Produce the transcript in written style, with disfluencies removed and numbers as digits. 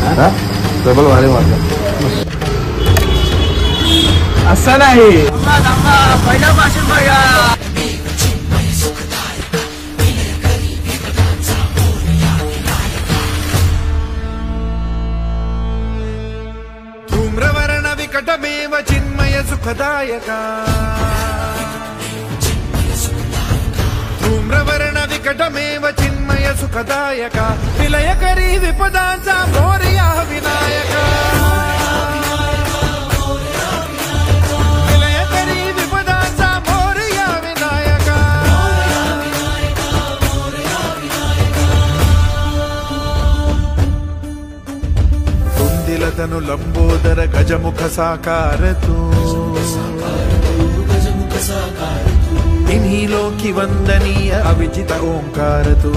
double भारी वाटलं असं नाही पहिल्यापासून बघा धूम्रवर्ण विकटमेव चिन्मय सुखदायका धूम्रवर्ण विकटमेव चिन्मय सुखदायका विलयकरी विपदांचा मोरया विनायका विलयकरी विपदांचा मोरया विनायका तुंदिलतनु लंबोदर गजमुख साकार तू इन्हीं लोकी वंदनीय अविजित ओंकार तू